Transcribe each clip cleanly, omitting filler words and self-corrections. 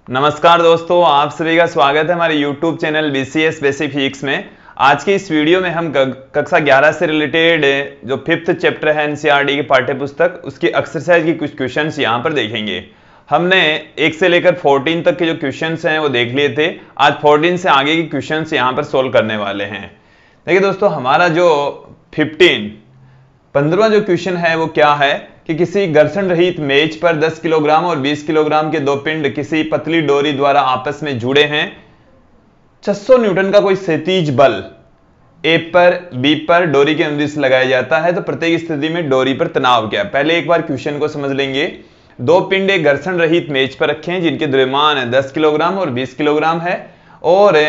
नमस्कार दोस्तों, आप सभी का स्वागत है हमारे YouTube channel BCS basic physics में। आज की इस वीडियो में हम कक्षा 11 से रिलेटेड जो 5th चैप्टर है NCERT की पाठ्य पुस्तक, उसकी एक्सरसाइज की कुछ क्वेश्चंस यहाँ पर देखेंगे। हमने 1 से लेकर 14 तक के जो क्वेश्चंस हैं वो देख लिए थे। आज 14 से आगे के क्वेश्चंस यहाँ पर सोल्व करने वाले हैं। देखिए दोस्तों, हमारा जो 15वां जो क्वेश्चन है वो क्या है कि किसी घर्षण रहित मेज पर 10 किलोग्राम और 20 किलोग्राम के दो पिंड किसी पतली डोरी द्वारा आपस में जुड़े हैं। 600 न्यूटन का कोई क्षैतिज बल ए पर बी पर डोरी के अनुदिश लगाया जाता है, तो प्रत्येक स्थिति में डोरी पर तनाव क्या है। पहले एक बार क्वेश्चन को समझ लेंगे। दो पिंड एक घर्षण रहित मेज पर रखे हैं जिनके द्रव्यमान 10 किलोग्राम और 20 किलोग्राम है और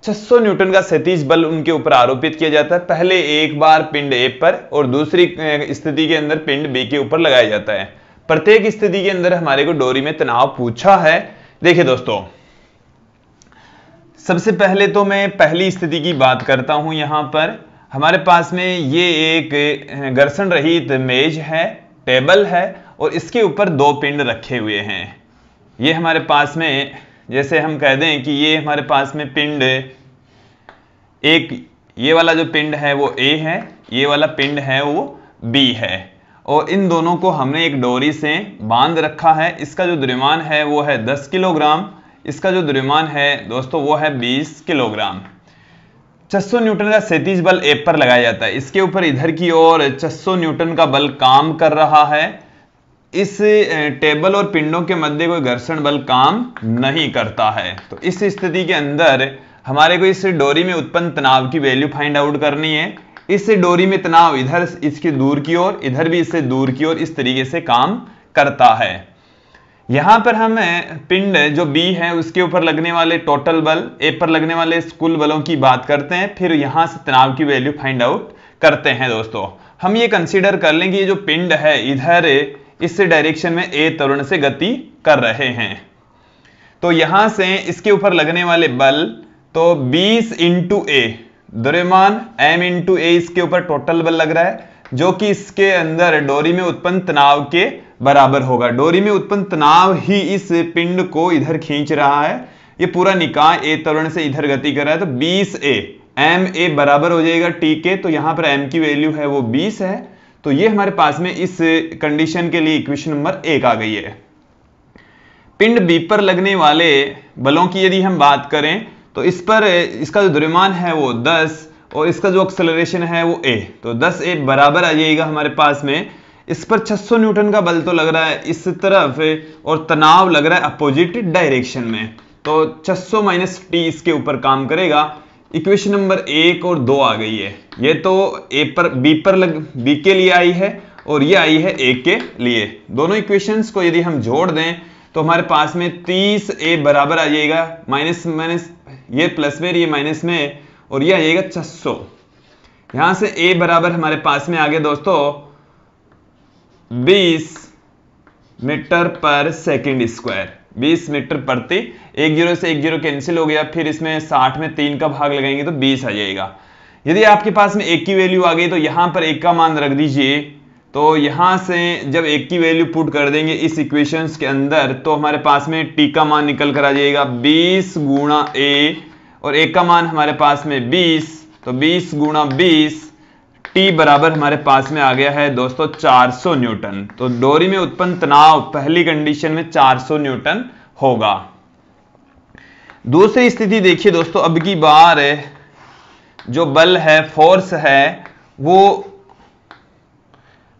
600 न्यूटन का क्षैतिज बल उनके ऊपर आरोपित किया जाता है। पहले एक बार पिंड ए पर और दूसरी स्थिति के अंदर पिंड बी के ऊपर लगाया जाता है। प्रत्येक स्थिति के अंदर हमारे को डोरी में तनाव पूछा है। देखिए दोस्तों, सबसे पहले तो मैं पहली स्थिति की बात करता हूं। यहां पर हमारे पास में ये एक घर्षण रहित मेज है, टेबल है और इसके ऊपर दो पिंड रखे हुए हैं। ये हमारे पास में, जैसे हम कह दें कि ये हमारे पास में पिंड एक, ये वाला जो पिंड है वो A है, ये वाला पिंड है वो B है और इन दोनों को हमने एक डोरी से बांध रखा है। इसका जो द्रव्यमान है वो है 10 किलोग्राम, इसका जो द्रव्यमान है दोस्तों वो है 20 किलोग्राम। 600 न्यूटन का क्षैतिज बल A पर लगाया जाता है। इसके ऊपर इधर की ओर 600 न्यूटन का बल काम कर रहा है। इस टेबल और पिंडों के मध्य कोई घर्षण बल काम नहीं करता है। तो इस स्थिति के अंदर हमारे को इस डोरी में उत्पन्न तनाव की वैल्यू फाइंड आउट करनी है। इस डोरी में तनाव इधर इसके दूर की ओर, इधर भी इससे दूर की ओर इस तरीके से काम करता है। यहां पर हम पिंड जो B है उसके ऊपर लगने वाले टोटल बल, A पर लगने वाले कुल बलों की बात करते हैं, फिर यहां से तनाव की वैल्यू फाइंड आउट करते हैं। दोस्तों, हम ये कंसीडर कर लें कि ये जो पिंड है इधर इस डायरेक्शन में A त्वरण से गति कर रहे हैं, तो यहां से इसके ऊपर लगने वाले बल तो 20 इंटू A, द्रव्यमान M इंटू A, इसके ऊपर टोटल बल लग रहा है जो कि इसके अंदर डोरी में उत्पन्न तनाव के बराबर होगा। डोरी में उत्पन्न तनाव ही इस पिंड को इधर खींच रहा है। ये पूरा निकाय A त्वरण से इधर गति कर रहा है, तो 20A Ma बराबर हो जाएगा T के। तो यहां पर M की वैल्यू है वो 20 है। तो ये हमारे पास में इस कंडीशन के लिए इक्वेशन नंबर 1 आ गई है। पिंड B पर लगने वाले बलों की यदि हम बात करें तो इस पर इसका जो द्रव्यमान है वो 10 और इसका जो एक्सेलरेशन है वो A, तो 10A बराबर आ जाएगा हमारे पास में। इस पर 600 न्यूटन का बल तो लग रहा है इस तरफ और तनाव लग रहा है अपोजिट डायरेक्शन में, तो 600 माइनस T इसके ऊपर काम करेगा। इक्वेशन नंबर 1 और 2 आ गई है। ये तो B के लिए आई है और ये आई है A के लिए। दोनों इक्वेशंस को यदि हम जोड़ दें तो हमारे पास में 30A बराबर आ जाएगा, माइनस माइनस ये प्लस में, ये माइनस में, और ये आ जाएगा 600। यहां से A बराबर हमारे पास में आ गया दोस्तों 20 मीटर पर सेकंड स्क्वायर, 20 मीटर प्रति। 1 0 से 1 0 कैंसिल हो गया, फिर इसमें 60 में 3 का भाग लगाएंगे तो 20 आ जाएगा। यदि आपके पास में 1 की वैल्यू आ गई तो यहां पर 1 का मान रख दीजिए। तो यहां से जब 1 की वैल्यू पुट कर देंगे इस इक्वेशंस के अंदर तो हमारे पास में T का मान निकल कर आ जाएगा 20 गुणा A और A का मान हमारे पास में 20, तो 20 गुणा 20, T बराबर हमारे पास में आ गया है दोस्तों 400 न्यूटन। तो डोरी में उत्पन्न तनाव पहली कंडीशन में 400 न्यूटन होगा। दूसरी स्थिति देखिए दोस्तों, अब की बार जो बल है, फोर्स है, वो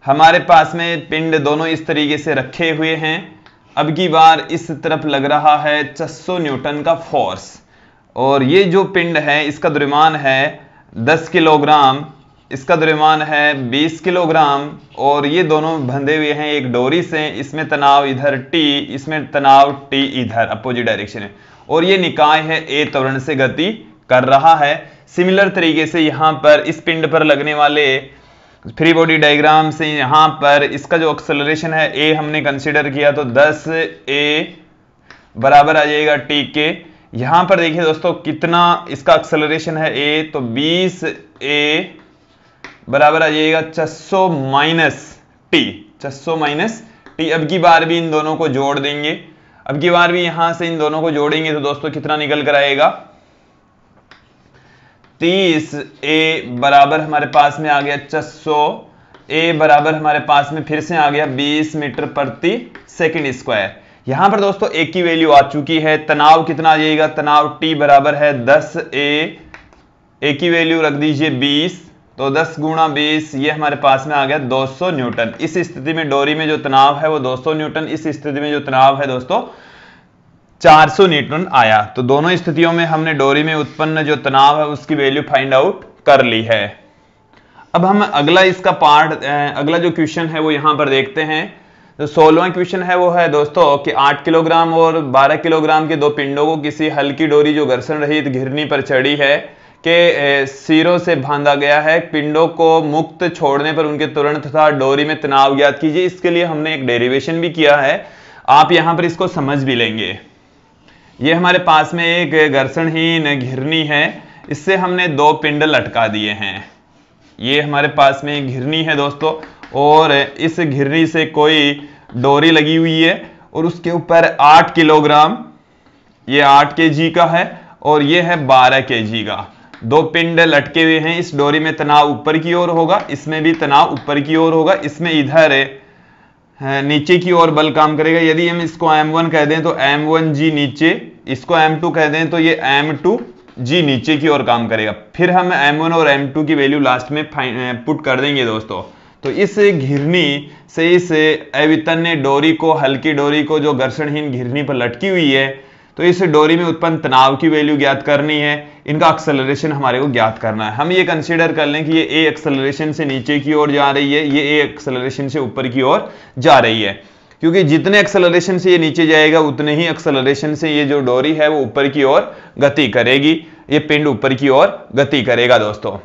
हमारे पास में पिंड दोनों इस तरीके से रखे हुए हैं। अब की बार इस तरफ लग रहा है 600 न्यूटन का फोर्स और ये जो पिंड है इसका द्रव्यमान है 10 किलोग्राम, इसका द्रव्यमान है 20 किलोग्राम और ये दोनों बंधे हुए हैं एक डोरी से। इसमें तनाव इधर T, इसमें तनाव T इधर अपोजिट डायरेक्शन है और ये निकाय है A त्वरण से गति कर रहा है। सिमिलर तरीके से यहां पर इस पिंड पर लगने वाले फ्री बॉडी डायग्राम से यहां पर इसका जो एक्सेलरेशन है A हमने कंसीडर किया, तो 10A बराबर आ जाएगा T के। यहां पर देखिए दोस्तों कितना इसका एक्सेलरेशन है A, तो 20A बराबर आ जाएगा 600 माइनस T, 600 माइनस T। अब की बार भी इन दोनों को जोड़ देंगे। अब की बार भी यहां से इन दोनों को जोड़ेंगे तो दोस्तों कितना निकल कर आएगा, 30A बराबर हमारे पास में आ गया 600, A बराबर हमारे पास में फिर से आ गया 20 मीटर प्रति सेकंड स्क्वायर। यहां पर दोस्तों A की वैल्यू आ चुकी है, तनाव कितना आ जाएगा, तनाव T बराबर है 10A, A की वैल्यू रख दीजिए 20, तो 10 गुणा 20 ये हमारे पास में आ गया 200 न्यूटन। इस स्थिति में डोरी में जो तनाव है वो 200 न्यूटन, इस स्थिति में जो तनाव है दोस्तों 400 न्यूटन आया। तो दोनों स्थितियों में हमने डोरी में उत्पन्न जो तनाव है उसकी वैल्यू फाइंड आउट कर ली है। अब हम अगला इसका पार्ट, अगला जो क्वेश्चन है वो यहां पर देखते हैं। तो 16वां क्वेश्चन है वो है दोस्तों कि 8 किलोग्राम और 12 किलोग्राम के दो पिंडों को किसी हल्की डोरी जो घर्षण रहित घिरनी पर चढ़ी है के सिरों से बांधा गया है, पिंडों को मुक्त छोड़ने पर उनके त्वरण तथा डोरी में तनाव ज्ञात कीजिए। इसके लिए हमने एक डेरिवेशन भी किया है, आप यहां पर इसको समझ भी लेंगे। ये हमारे पास में एक घर्षणहीन घिरनी है, इससे हमने दो पिंड लटका दिए हैं। ये हमारे पास में एक घिरनी है दोस्तों, और इस घिरनी से कोई डोरी लगी हुई है और उसके ऊपर 8 किलोग्राम, ये 8 kg का है और ये है 12 kg का। दो पिंड लटके हुए हैं, इस डोरी में तनाव ऊपर की ओर होगा, इसमें भी तनाव ऊपर की ओर होगा, इसमें इधर नीचे की ओर बल काम करेगा। यदि हम इसको M1 कह दें तो M1G नीचे, इसको M2 कह दें तो ये M2G नीचे की ओर काम करेगा। फिर हम M1 और M2 की वैल्यू लास्ट में पुट कर देंगे दोस्तों। तो इस घिरनी से इस अवितन्य डोरी को, हल्की डोरी को जो घर्षणहीन घिरनी पर लटकी हुई है, तो इस डोरी में उत्पन्न तनाव की वैल्यू ज्ञात करनी है, इनका एक्सेलरेशन हमारे को ज्ञात करना है। हम ये कंसीडर कर लें कि ये ए एक्सेलरेशन से नीचे की ओर जा रही है, ये ए एक्सेलरेशन से ऊपर की ओर जा रही है, क्योंकि जितने एक्सेलरेशन से ये नीचे जाएगा उतने ही एक्सेलरेशन से ये जो डोरी है वो ऊपर की ओर गति करेगी, ये पिंड ऊपर की ओर गति करेगा दोस्तों।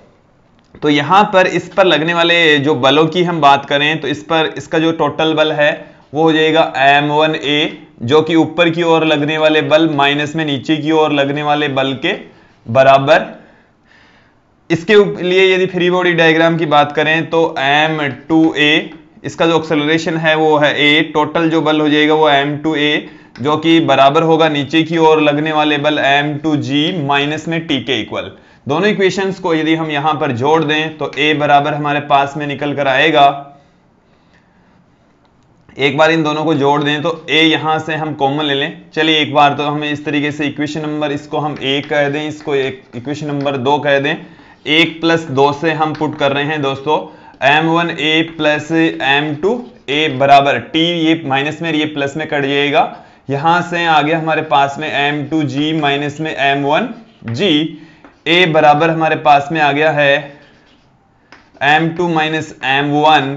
तो यहां पर इस पर लगने वाले जो बलों की हम बात करें तो इस पर इसका जो टोटल बल है वो हो जाएगा M1A, जो कि ऊपर की ओर लगने वाले बल माइनस में नीचे की ओर लगने वाले बल के बराबर। इसके लिए यदि फ्री बॉडी डायग्राम की बात करें तो M2A, इसका जो एक्सेलरेशन है वो है A, टोटल जो बल हो जाएगा वो M2A, जो कि बराबर होगा नीचे की ओर लगने वाले बल M2G माइनस में T के इक्वल। दोनों इक्वेशंस को यदि हम यहां पर जोड़ दें तो A बराबर हमारे पास में निकल कर आएगा, एक बार इन दोनों को जोड़ दें तो A यहां से हम कॉमन ले लें। चलिए एक बार तो हमें इस तरीके से इक्वेशन नंबर, इसको हम 1 कह दें, इसको इक्वेशन नंबर 2 कह दें। 1 + 2 से हम पुट कर रहे हैं दोस्तों M1A + M2A बराबर T, ये माइनस में ये प्लस में कट जाएगा, यहां से आ गया हमारे पास में M2G माइनस में M1G। A बराबर हमारे पास में आ गया है M2 - M1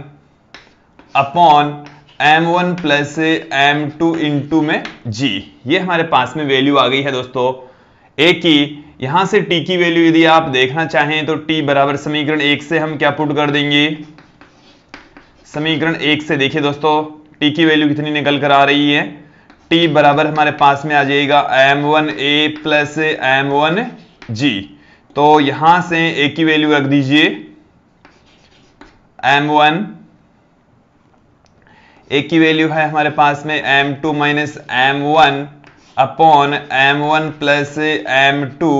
upon M1 + M2 into में G। ये हमारे पास में वैल्यू आ गई है दोस्तों A की। यहां से T की वैल्यू यदि आप देखना चाहें तो T बराबर समीकरण 1 से हम क्या पुट कर देंगे, समीकरण 1 से देखिए दोस्तों T की वैल्यू कितनी निकल कर आ रही है। T बराबर हमारे पास में आ जाएगा M1A + M1G। तो यहां से A की वैल्यू रख दीजिए M1, A की वैल्यू है हमारे पास में M2 - M1 upon M1 + M2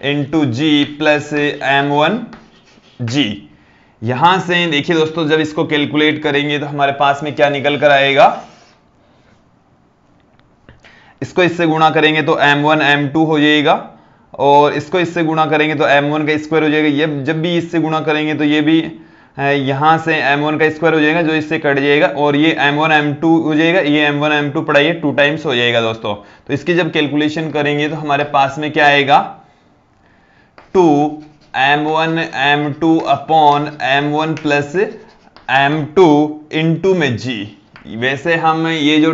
into G + M1G। यहां से देखिए दोस्तों जब इसको कैलकुलेट करेंगे तो हमारे पास में क्या निकल कर आएगा, इसको इससे गुणा करेंगे तो M1 M2 हो जाएगा, और इसको इससे गुणा करेंगे तो M1 का स्क्वायर हो जाएगा। ये जब भी इससे गुणा करेंगे तो ये भी यहां से M1 का स्क्वायर हो जाएगा, जो इससे कट जाएगा, और ये M1 M2 हो जाएगा, ये M1 M2 पढ़ाइए 2 टाइम्स हो जाएगा दोस्तों। तो इसकी जब कैलकुलेशन करेंगे तो हमारे पास में क्या आएगा, 2 M1 M2 upon M1 + M2 into में G। वैसे हम ये जो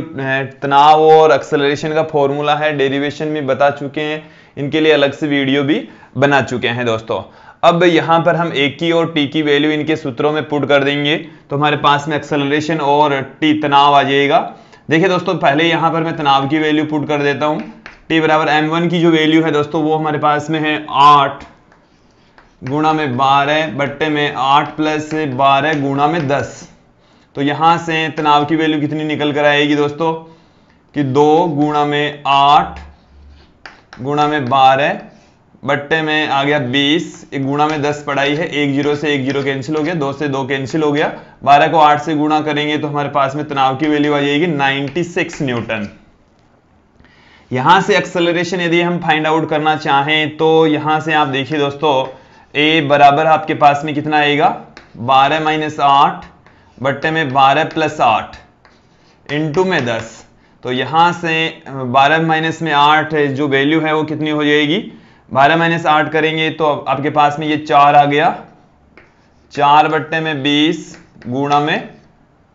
तनाव और एक्सेलरेशन का फॉर्मूला है डेरिवेशन में बता चुके हैं, इनके लिए अलग से वीडियो भी बना चुके हैं दोस्तों। अब यहां पर हम A की और T की वैल्यू इनके सूत्रों में पुट कर देंगे तो हमारे पास में एक्सेलरेशन और T तनाव आ जाएगा। देखिए दोस्तों पहले यहां पर मैं तनाव की वैल्यू पुट कर देता हूं। T बराबर M1 की जो वैल्यू है दोस्तों वो हमारे पास में है 8 गुणा में 12 बट्टे में 8 + 12 गुणा में 10। तो यहां से तनाव की वैल्यू कितनी निकल कर आएगी दोस्तों, कि 2 गुणा में 8 गुणा में 12 बट्टे में आ गया 20, एक गुणा में 10 पढ़ाई है, 1 0 से 1 0 कैंसिल हो गया, 2 से 2 कैंसिल हो गया, 12 को 8 से गुणा करेंगे तो हमारे पास में तनाव की वैल्यू आ जाएगी 96 न्यूटन। यहां से एक्सेलरेशन यदि हम फाइंड आउट करना चाहें तो यहां से आप देखिए दोस्तों, ए बराबर आपके पास में कितना आएगा, 12 माइनस 8 बट्टे में 12 प्लस 8 इंटू में 10। तो यहां से 12 माइनस में 8 जो वैल्यू है वो कितनी हो जाएगी, 12 माइनस 8 करेंगे तो आपके पास में ये 4 आ गया, 4 बट्टे में 20 गुणा में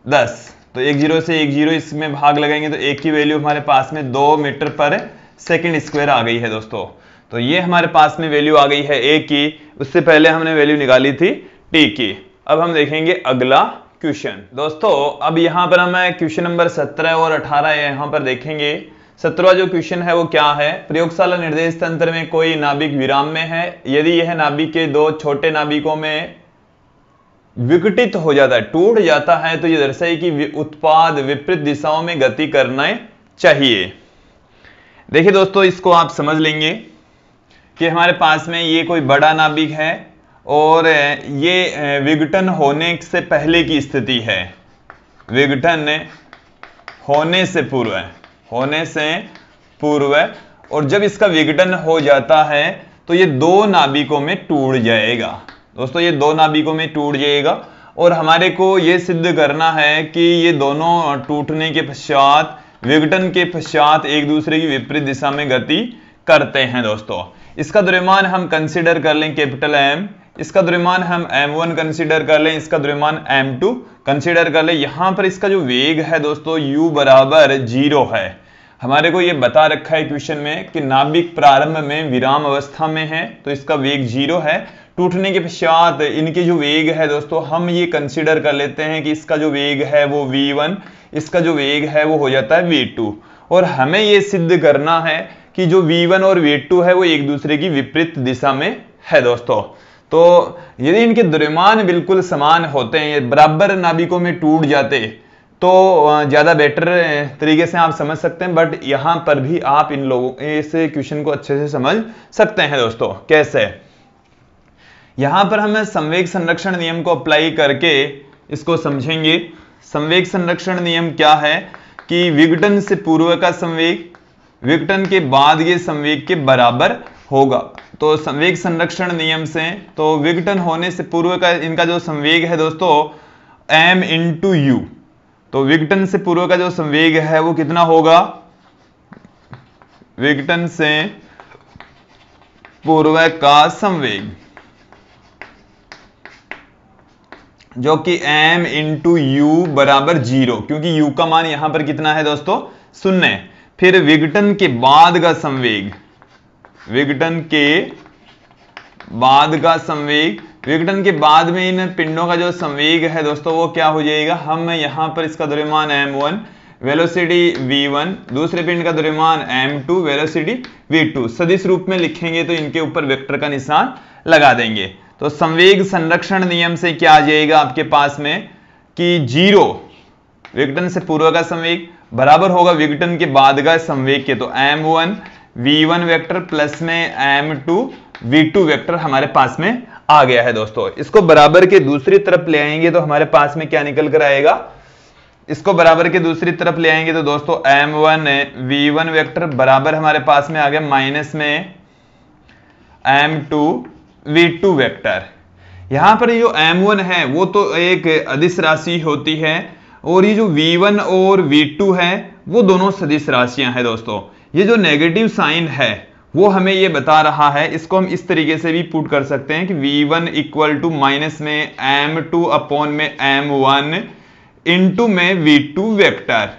10। तो 1 0 से 1 0 इसमें भाग लगाएंगे तो एक की वैल्यू हमारे पास में 2 मीटर पर सेकंड स्क्वायर आ गई है दोस्तों। तो ये हमारे पास में वैल्यू आ गई है ए की, उससे पहले हमने वैल्यू निकाली थी टी की। अब हम देखेंगे अगला क्वेश्चन दोस्तों। अब यहां पर हम क्वेश्चन नंबर 17 और 18 यहां पर देखेंगे। 17वां जो क्वेश्चन है वो क्या है, प्रयोगशाला निर्देश तंत्र में कोई नाभिक विराम में है, यदि यह नाभिक के 2 छोटे नाभिकों में विघटित हो जाता है, टूट जाता है, तो यह दर्शाए कि उत्पाद विपरीत दिशाओं में गति करना चाहिए। देखिए दोस्तों, इसको आप समझ लेंगे कि हमारे पास में ये कोई बड़ा नाभिक है और ये विघटन होने से पहले की स्थिति है, विघटन होने से पूर्व, और जब इसका विघटन हो जाता है तो ये 2 नाभिकों में टूट जाएगा दोस्तों, ये 2 नाभिकों में टूट जाएगा। और हमारे को ये सिद्ध करना है कि ये दोनों टूटने के पश्चात, विघटन के पश्चात एक दूसरे की विपरीत दिशा में गति करते हैं दोस्तों। इसका द्रव्यमान हम कंसीडर कर लें कैपिटल M, इसका द्रव्यमान हम M1 कंसीडर कर लें, इसका द्रव्यमान M2 कंसीडर कर लें। यहां पर इसका जो वेग है दोस्तों U बराबर 0 है। हमारे को ये बता रखा है क्वेश्चन में कि नाभिक प्रारंभ में विराम अवस्था में है तो इसका वेग 0 है, टूटने के पश्चात इनके जो वेग है दोस्तों हम ये कंसीडर कर लेते हैं कि इसका जो वेग है वो v1, इसका जो वेग है वो हो जाता है v2। और हमें ये सिद्ध करना है कि जो v1 और v2 है वो एक दूसरे की विपरीत दिशा में है दोस्तों। तो यदि इनके द्रव्यमान बिल्कुल समान होते हैं, ये बराबर नाभिकों में टूट जाते तो ज्यादा बेटर तरीके से आप समझ सकते हैं, बट यहां पर भी आप इन लोगों इस क्वेश्चन को अच्छे से समझ सकते हैं दोस्तों। कैसे, यहां पर हम संवेग संरक्षण नियम को अप्लाई करके इसको समझेंगे। संवेग संरक्षण नियम क्या है कि विघटन से पूर्व का संवेग विघटन के बाद ये संवेग के बराबर होगा। तो संवेग संरक्षण नियम से, तो विघटन होने से पूर्व का इनका जो संवेग है दोस्तों m इंटू यू, तो विघटन से पूर्व का जो संवेग है वो कितना होगा, विघटन से पूर्व का संवेग जो कि m इंटू यू बराबर 0, क्योंकि u का मान यहां पर कितना है दोस्तों 0। फिर विघटन के बाद का संवेग, विघटन के बाद का संवेग, विघटन के बाद में इन पिंडों का जो संवेग है दोस्तों वो क्या हो जाएगा, हम यहां पर इसका द्रव्यमान m1, वेलोसिटी v1, दूसरे पिंड का द्रव्यमान m2, वेलोसिटी v2 सदिश रूप में लिखेंगे तो इनके ऊपर वेक्टर का निशान लगा देंगे। तो संवेग संरक्षण नियम से क्या आ जाएगा आपके पास में कि 0 विघटन से पूर्व का संवेग बराबर होगा विघटन के बाद का संवेग के, तो m1 v1 वेक्टर प्लस में m2 v2 वेक्टर हमारे पास में आ गया है दोस्तों। इसको बराबर के दूसरी तरफ ले आएंगे तो हमारे पास में क्या निकल कर आएगा, इसको बराबर के दूसरी तरफ ले आएंगे तो दोस्तों m1 v1 वेक्टर बराबर हमारे पास में आ गया माइनस में m2 v2 वेक्टर। यहां पर जो m1 है वो तो एक अदिश राशि होती है और ये जो v1 और v2 है वो दोनों सदिश राशियां हैं दोस्तों। ये जो नेगेटिव साइन है वो हमें ये बता रहा है, इसको हम इस तरीके से भी पुट कर सकते हैं कि v1 इक्वल टू माइनस में m2 अपॉन में m1 इंटू में v2 वेक्टर।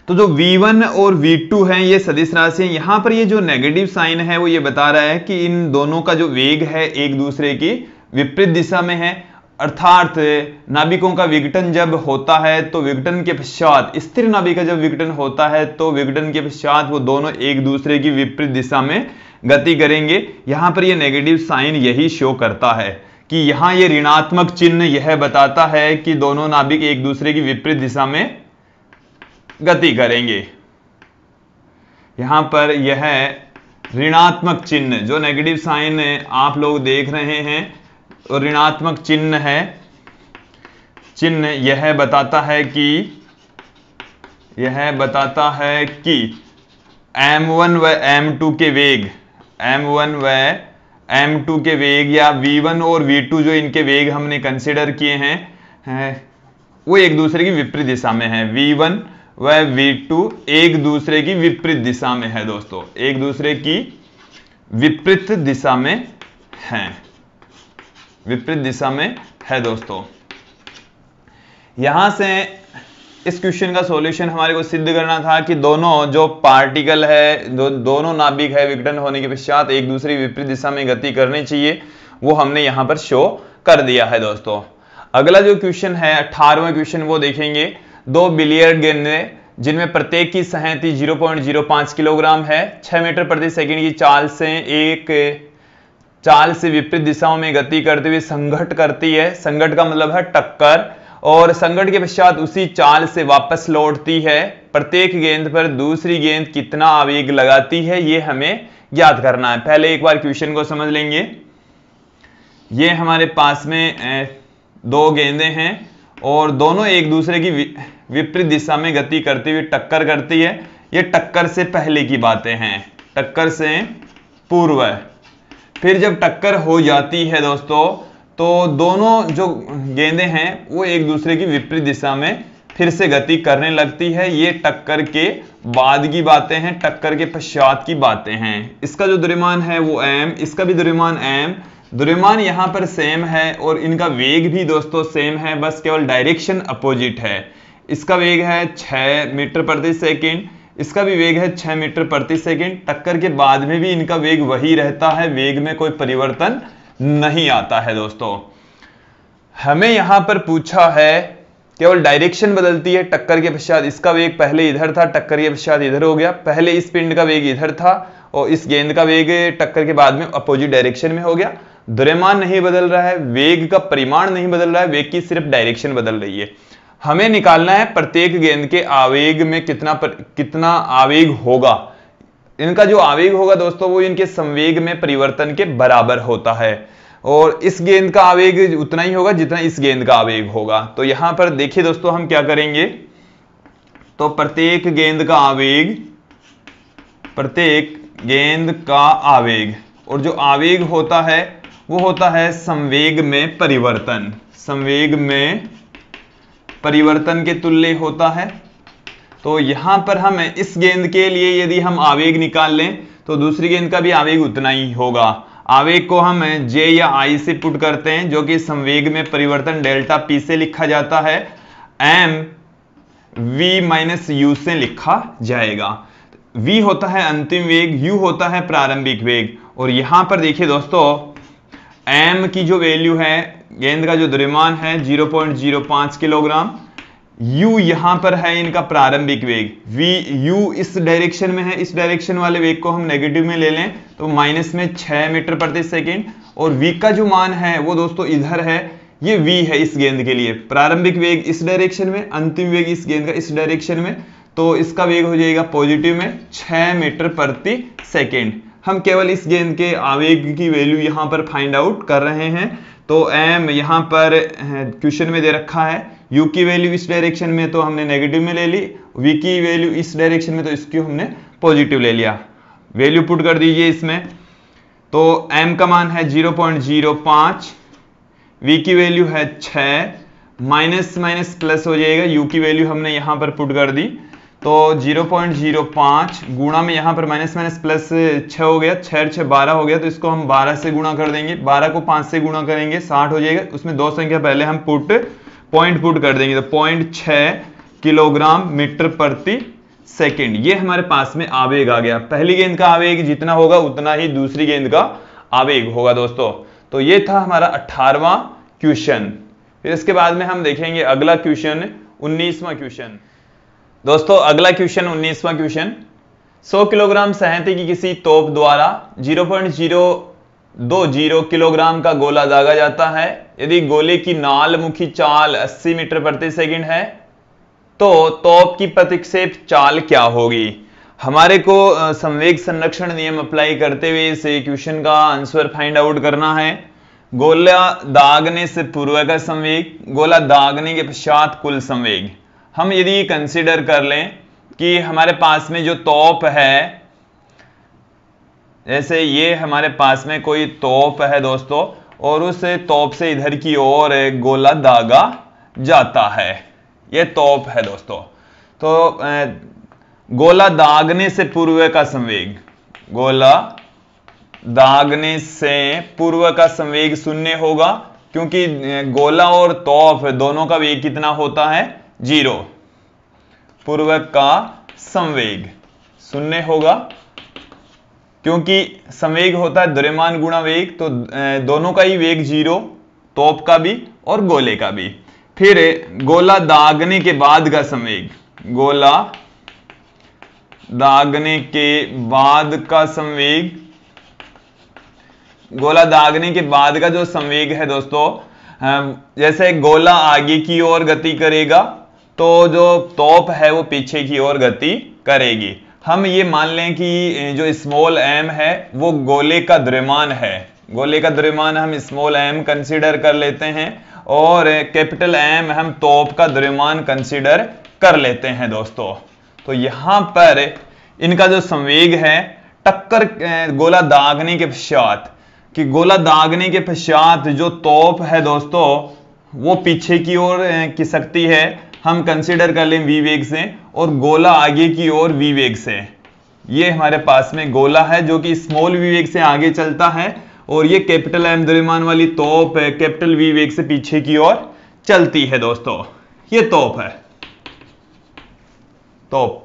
तो जो v1 और v2 है ये सदिश राशि है। यहां पर ये जो नेगेटिव साइन है वो ये बता रहा है कि इन दोनों का जो वेग है एक दूसरे की विपरीत दिशा में है, अर्थात नाभिकों का विघटन जब होता है तो विघटन के पश्चात, स्थिर नाभिक का जब विघटन होता है तो विघटन के पश्चात वो दोनों एक दूसरे की विपरीत दिशा में गति करेंगे। यहां पर ये नेगेटिव साइन यही शो करता है कि यहां ये ऋणात्मक चिन्ह यह बताता है कि दोनों नाभिक एक दूसरे की विपरीत दिशा में गति करेंगे। यहां पर यह ऋणात्मक चिन्ह, जो नेगेटिव साइन आप लोग देख रहे हैं, और ऋणात्मक चिन्ह है, चिन्ह यह बताता है कि m1 व m2 के वेग, m1 व m2 के वेग, या v1 और v2 जो इनके वेग हमने कंसिडर किए हैं वो एक दूसरे की विपरीत दिशा में है। v1 व v2 एक दूसरे की विपरीत दिशा में है दोस्तों, एक दूसरे की विपरीत दिशा में है, विपरीत दिशा में है दोस्तों। यहां से इस क्वेश्चन का सॉल्यूशन हमारे को सिद्ध करना था कि दोनों जो पार्टिकल है, दोनों नाभिक है, विघटन होने के पश्चात एक दूसरे की विपरीत दिशा में गति करनी चाहिए, वो हमने यहां पर शो कर दिया है दोस्तों। अगला जो क्वेश्चन है 18वां क्वेश्चन, वो देखेंगे। दो बिलियर्ड गेंदें जिनमें प्रत्येक की सहती 0.05 किलोग्राम है, 6 मीटर प्रति सेकंड की चाल से विपरीत दिशाओं में गति करते हुए संघट करती है। संघट का मतलब है टक्कर, और संघट के पश्चात उसी चाल से वापस लौटती है। प्रत्येक गेंद पर दूसरी गेंद कितना आवेग लगाती है, ये हमें ज्ञात करना है। पहले एक बार क्वेश्चन को समझ लेंगे। ये हमारे पास में दो गेंदें हैं और दोनों एक दूसरे की विपरीत दिशा में गति करती हुई टक्कर करती है। ये टक्कर से पहले की बातें हैं, टक्कर से पूर्व। फिर जब टक्कर हो जाती है दोस्तों, तो दोनों जो गेंदें हैं वो एक दूसरे की विपरीत दिशा में फिर से गति करने लगती है। ये टक्कर के बाद की बातें हैं, टक्कर के पश्चात की बातें हैं। इसका जो द्रव्यमान है वो m, इसका भी द्रव्यमान m। द्रव्यमान यहां पर सेम है और इनका वेग भी दोस्तों सेम है, बस केवल डायरेक्शन अपोजिट है। इसका वेग है 6 मीटर प्रति सेकेंड, इसका भी वेग है 6 मीटर प्रति सेकेंड। टक्कर के बाद में भी इनका वेग वही रहता है, वेग में कोई परिवर्तन नहीं आता है दोस्तों। हमें यहां पर पूछा है, केवल डायरेक्शन बदलती है। टक्कर के पश्चात इसका वेग पहले इधर था, टक्कर के पश्चात इधर हो गया। पहले इस पिंड का वेग इधर था और इस गेंद का वेग टक्कर के बाद में अपोजिट डायरेक्शन में हो गया। द्रव्यमान नहीं बदल रहा है, वेग का परिमाण नहीं बदल रहा है, वेग की सिर्फ डायरेक्शन बदल रही है। हमें निकालना है प्रत्येक गेंद के आवेग में कितना आवेग होगा। इनका जो आवेग होगा दोस्तों वो इनके संवेग में परिवर्तन के बराबर होता है, और इस गेंद का आवेग उतना ही होगा जितना इस गेंद का आवेग होगा। तो यहां पर देखिए दोस्तों हम क्या करेंगे, तो प्रत्येक गेंद का आवेग, और जो आवेग होता है वो होता है संवेग में परिवर्तन, संवेग में परिवर्तन के तुल्य होता है। तो यहां पर हम इस गेंद के लिए यदि हम आवेग निकाल लें तो दूसरी गेंद का भी आवेग उतना ही होगा। आवेग को हम J या I से पुट करते हैं, जो कि संवेग में परिवर्तन डेल्टा P से लिखा जाता है, m v माइनस u से लिखा जाएगा। v होता है अंतिम वेग, u होता है प्रारंभिक वेग। और यहां पर देखिए दोस्तों m की जो वैल्यू है, गेंद का जो द्रव्यमान है 0.05 किलोग्राम, u यहां पर है इनका प्रारंभिक वेग, u इस डायरेक्शन में है, इस डायरेक्शन वाले वेग को हम नेगेटिव में ले लें तो माइनस में 6 मीटर प्रति सेकेंड, और v का जो मान है वो दोस्तों इधर है, ये v है इस गेंद के लिए। प्रारंभिक वेग इस डायरेक्शन में, अंतिम वेग इस गेंद का इस डायरेक्शन में, तो इसका वेग हो जाएगा पॉजिटिव में 6 मीटर प्रति सेकेंड। हम केवल इस गेंद के आवेग की वैल्यू यहां पर फाइंड आउट कर रहे हैं। तो m यहां पर क्वेश्चन में दे रखा है, u की वैल्यू इस डायरेक्शन में तो हमने नेगेटिव में ले ली, v की वैल्यू इस डायरेक्शन में तो इसकी हमने पॉजिटिव ले लिया। वैल्यू पुट कर दीजिए इसमें, तो m का मान है 0.05, v की वैल्यू है 6, माइनस माइनस प्लस हो जाएगा, u की वैल्यू हमने यहां पर पुट कर दी, तो 0.05 गुणा में यहां पर माइनस माइनस प्लस 6 हो गया, 6 6 12 हो गया, तो इसको हम 12 से गुणा कर देंगे, 12 को 5 से गुणा करेंगे 60 हो जाएगा। उसमें दो संख्या पहले हम पॉइंट पुट कर देंगे, तो 0.6 किलोग्राम मीटर प्रति सेकेंड, ये हमारे पास में आवेग आ गया। पहली गेंद का आवेग जितना होगा उतना ही दूसरी गेंद का आवेग होगा दोस्तों। तो ये था हमारा 18वां क्वेश्चन। फिर इसके बाद में हम देखेंगे अगला क्वेश्चन 19वां क्वेश्चन। दोस्तों अगला क्वेश्चन 19वां क्वेश्चन, 100 किलोग्राम सहती की किसी तोप द्वारा 0.020 किलोग्राम का गोला दागा जाता है। यदि गोले की नाल मुखी चाल 80 मीटर प्रति सेकंड है तो तोप की प्रतिक्षेप चाल क्या होगी। हमारे को संवेग संरक्षण नियम अप्लाई करते हुए इस क्वेश्चन का आंसर फाइंड आउट करना है। गोला दागने से पूर्व का संवेग, गोला दागने के पश्चात कुल संवेग। हम यदि कंसीडर कर लें कि हमारे पास में जो तोप है, जैसे ये हमारे पास में कोई तोप है दोस्तों, और उस तोप से इधर की ओर गोला दागा जाता है, ये तोप है दोस्तों। तो गोला दागने से पूर्व का संवेग, गोला दागने से पूर्व का संवेग शून्य होगा, क्योंकि गोला और तोप दोनों का वेग कितना होता है, 0। पूर्व का संवेग शून्य होगा, क्योंकि संवेग होता है द्रव्यमान गुणा वेग, तो दोनों का ही वेग 0, तोप का भी और गोले का भी। फिर गोला दागने के बाद का संवेग, गोला दागने के बाद का संवेग, गोला दागने के बाद का जो संवेग है दोस्तों, जैसे गोला आगे की ओर गति करेगा तो जो तोप है वो पीछे की ओर गति करेगी। हम ये मान लें कि जो स्मॉल m है वो गोले का द्रव्यमान है, गोले का द्रव्यमान हम स्मॉल m कंसीडर कर लेते हैं, और कैपिटल M हम तोप का द्रव्यमान कंसीडर कर लेते हैं दोस्तों। तो यहां पर इनका जो संवेग है टक्कर गोला दागने के पश्चात, कि गोला दागने के पश्चात जो तोप है दोस्तों वो पीछे की ओर खिसकती है, हम कंसीडर कर लें v वेग से, और गोला आगे की ओर v वेग से। ये हमारे पास में गोला है जो कि स्मॉल v वेग से आगे चलता है, और ये कैपिटल M द्रव्यमान वाली तोप कैपिटल V वेग से पीछे की ओर चलती है दोस्तों। ये तोप है, तोप।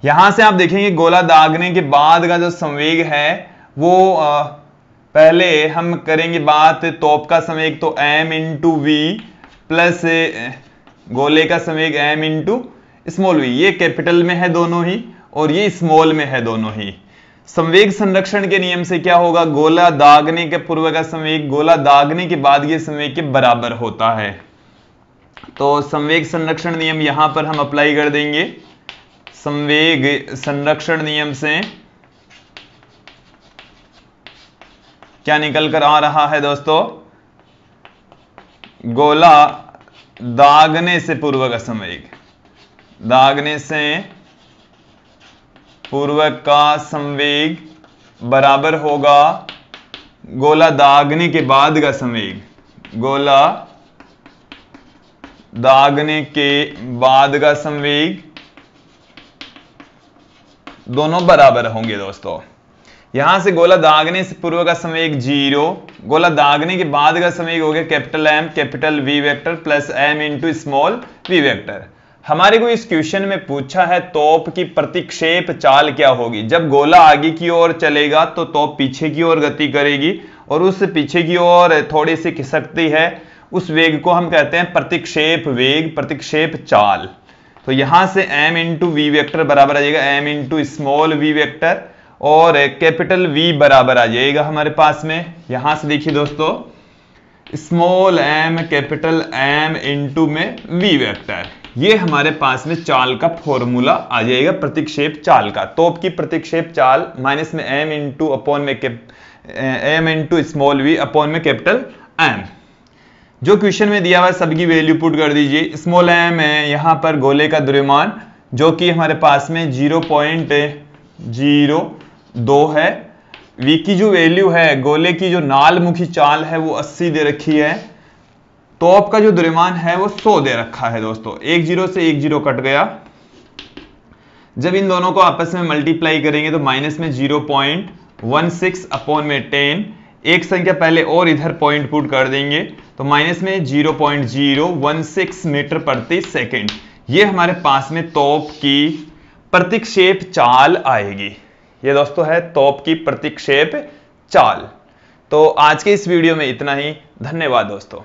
यहां से आप देखेंगे गोला दागने के बाद का जो संवेग है वो पहले हम करेंगे बात तोप का संवेग, तो m इंटू वी प्लस गोले का संवेग m इंटू स्मॉल v। ये कैपिटल में है दोनों ही, और ये स्मॉल में है दोनों ही। संवेग संरक्षण के नियम से क्या होगा, गोला दागने के पूर्व का संवेग गोला दागने के बाद ये संवेग के बराबर होता है। तो संवेग संरक्षण नियम यहां पर हम अप्लाई कर देंगे। संवेग संरक्षण नियम से क्या निकल कर आ रहा है दोस्तों, गोला दागने से पूर्व का संवेग, दागने से पूर्व का संवेग बराबर होगा गोला दागने के बाद का संवेग, गोला दागने के बाद का संवेग, दोनों बराबर होंगे दोस्तों। यहां से गोला दागने से पूर्व का संवेग 0, गोला दागने के बाद का संवेग हो गया capital M capital V vector plus M into small v vector. हमारे को इस क्वेश्चन में पूछा है तोप की प्रतिक्षेप चाल क्या होगी। जब गोला आगे की ओर चलेगा तो तोप पीछे की ओर गति करेगी, और उस पीछे की ओर थोड़ी सी खिसकती है, उस वेग को हम कहते हैं प्रतिक्षेप वेग, प्रतिक्षेप चाल। तो यहां से m इंटू वी वेक्टर बराबर आ जाएगा m into small v vector, और कैपिटल V बराबर आ जाएगा हमारे पास में। यहां से देखिए दोस्तों, small m capital M into में v वेक्टर, ये हमारे पास में चाल का फॉर्मूला आ जाएगा प्रतिक्षेप चाल का। तोप की प्रतिक्षेप चाल माइनस में m इंटू अपॉन में m into small v upon में कैपिटल M। जो क्वेश्चन में दिया हुआ है सबकी वैल्यू पुट कर दीजिए। स्मॉल m है यहाँ पर गोले का द्रव्यमान, जो कि हमारे पास में 0.02 है। v की जो वैल्यू है, गोले की जो नाल मुखी चाल है वो 80 दे रखी है। तोप का जो द्रव्यमान है वो 100 दे रखा है दोस्तों। एक 0 से एक 0 कट गया। जब इन दोनों को आपस में मल्टीप्लाई करेंगे तो माइनस में 0.16 अपॉन में 10, एक संख्या पहले और इधर पॉइंट पुट कर देंगे तो माइनस में 0.016 मीटर प्रति सेकंड। ये हमारे पास में तोप की प्रतिक्षेप चाल आएगी। ये दोस्तों है तोप की प्रतिक्षेप चाल। तो आज के इस वीडियो में इतना ही। धन्यवाद दोस्तों।